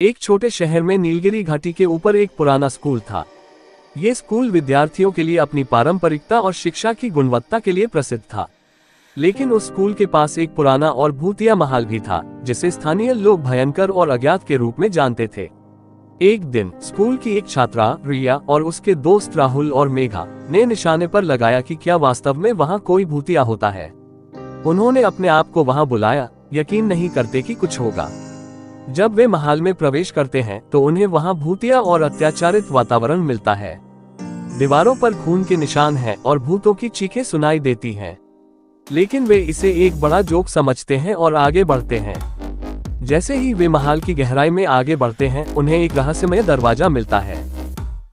एक छोटे शहर में नीलगिरी घाटी के ऊपर एक पुराना स्कूल था। ये स्कूल विद्यार्थियों के लिए अपनी पारंपरिकता और शिक्षा की गुणवत्ता के लिए प्रसिद्ध था। लेकिन उस स्कूल के पास एक पुराना और भूतिया महल भी था, जिसे स्थानीय लोग भयंकर और अज्ञात के रूप में जानते थे। एक दिन स्कूल की एक छात्रा रिया और उसके दोस्त राहुल और मेघा ने निशाने पर लगाया कि क्या वास्तव में वहां कोई भूतिया होता है। उन्होंने अपने आप को वहां बुलाया, यकीन नहीं करते कि कुछ होगा। जब वे महल में प्रवेश करते हैं तो उन्हें वहां भूतिया और अत्याचारित वातावरण मिलता है। दीवारों पर खून के निशान हैं और भूतों की चीखें सुनाई देती हैं। लेकिन वे इसे एक बड़ा जोक समझते हैं और आगे बढ़ते हैं। जैसे ही वे महल की गहराई में आगे बढ़ते हैं, उन्हें एक रहस्यमय दरवाजा मिलता है।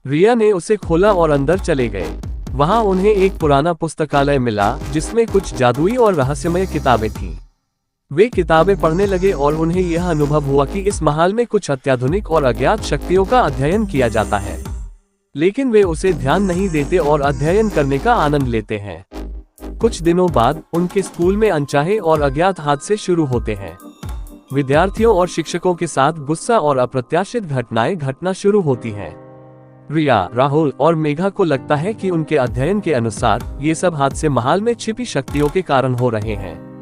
रिया ने उसे खोला और अंदर चले गए। वहां उन्हें एक पुराना पुस्तकालय मिला, जिसमें कुछ जादुई और रहस्यमय किताबें थीं। वे किताबें पढ़ने लगे और उन्हें यह अनुभव हुआ कि इस महल में कुछ अत्याधुनिक और अज्ञात शक्तियों का अध्ययन किया जाता है। लेकिन वे उसे ध्यान नहीं देते और अध्ययन करने का आनंद लेते हैं। कुछ दिनों बाद उनके स्कूल में अनचाहे और अज्ञात हादसे शुरू होते हैं। विद्यार्थियों और शिक्षकों के साथ गुस्सा और अप्रत्याशित घटनाएं घटना शुरू होती हैं। रिया, राहुल और मेघा को लगता है कि उनके अध्ययन के अनुसार ये सब हादसे महल में छिपी शक्तियों के कारण हो रहे हैं।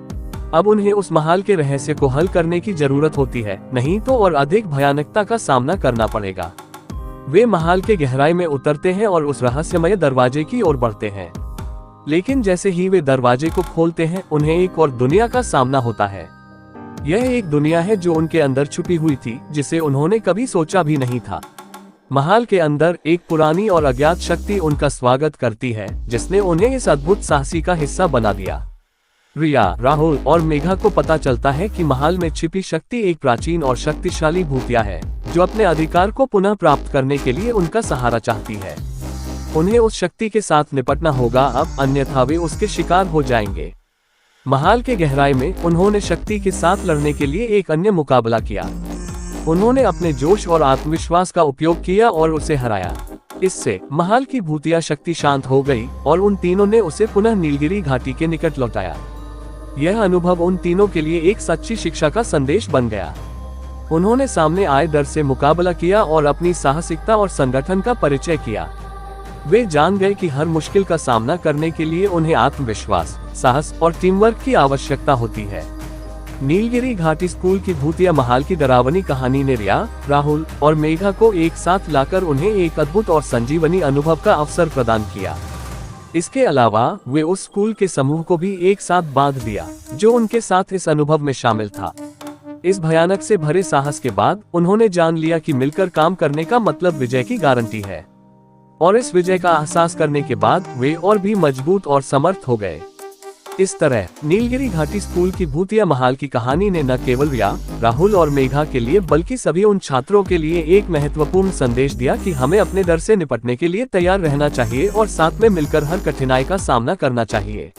अब उन्हें उस महल के रहस्य को हल करने की जरूरत होती है, नहीं तो और अधिक भयानकता का सामना करना पड़ेगा। वे महल के गहराई में उतरते हैं और उस रहस्यमय दरवाजे की ओर बढ़ते हैं। लेकिन जैसे ही वे दरवाजे को खोलते हैं, उन्हें एक और दुनिया का सामना होता है। यह एक दुनिया है जो उनके अंदर छुपी हुई थी, जिसे उन्होंने कभी सोचा भी नहीं था। महल के अंदर एक पुरानी और अज्ञात शक्ति उनका स्वागत करती है, जिसने उन्हें इस अद्भुत साहसी का हिस्सा बना दिया। रिया, राहुल और मेघा को पता चलता है कि महल में छिपी शक्ति एक प्राचीन और शक्तिशाली भूतिया है, जो अपने अधिकार को पुनः प्राप्त करने के लिए उनका सहारा चाहती है। उन्हें उस शक्ति के साथ निपटना होगा अब, अन्यथा वे उसके शिकार हो जाएंगे। महल के गहराई में उन्होंने शक्ति के साथ लड़ने के लिए एक अन्य मुकाबला किया। उन्होंने अपने जोश और आत्मविश्वास का उपयोग किया और उसे हराया। इससे महल की भूतिया शक्ति शांत हो गई और उन तीनों ने उसे पुनः नीलगिरी घाटी के निकट लौटाया। यह अनुभव उन तीनों के लिए एक सच्ची शिक्षा का संदेश बन गया। उन्होंने सामने आए डर से मुकाबला किया और अपनी साहसिकता और संगठन का परिचय किया। वे जान गए कि हर मुश्किल का सामना करने के लिए उन्हें आत्मविश्वास, साहस और टीम वर्क की आवश्यकता होती है। नीलगिरी घाटी स्कूल की भूतिया महल की डरावनी कहानी ने रिया, राहुल और मेघा को एक साथ लाकर उन्हें एक अद्भुत और संजीवनी अनुभव का अवसर प्रदान किया। इसके अलावा वे उस स्कूल के समूह को भी एक साथ बांध दिया, जो उनके साथ इस अनुभव में शामिल था। इस भयानक से भरे साहस के बाद उन्होंने जान लिया कि मिलकर काम करने का मतलब विजय की गारंटी है। और इस विजय का एहसास करने के बाद वे और भी मजबूत और समर्थ हो गए। इस तरह नीलगिरी घाटी स्कूल की भूतिया महल की कहानी ने न केवल रिया, राहुल और मेघा के लिए बल्कि सभी उन छात्रों के लिए एक महत्वपूर्ण संदेश दिया कि हमें अपने डर से निपटने के लिए तैयार रहना चाहिए और साथ में मिलकर हर कठिनाई का सामना करना चाहिए।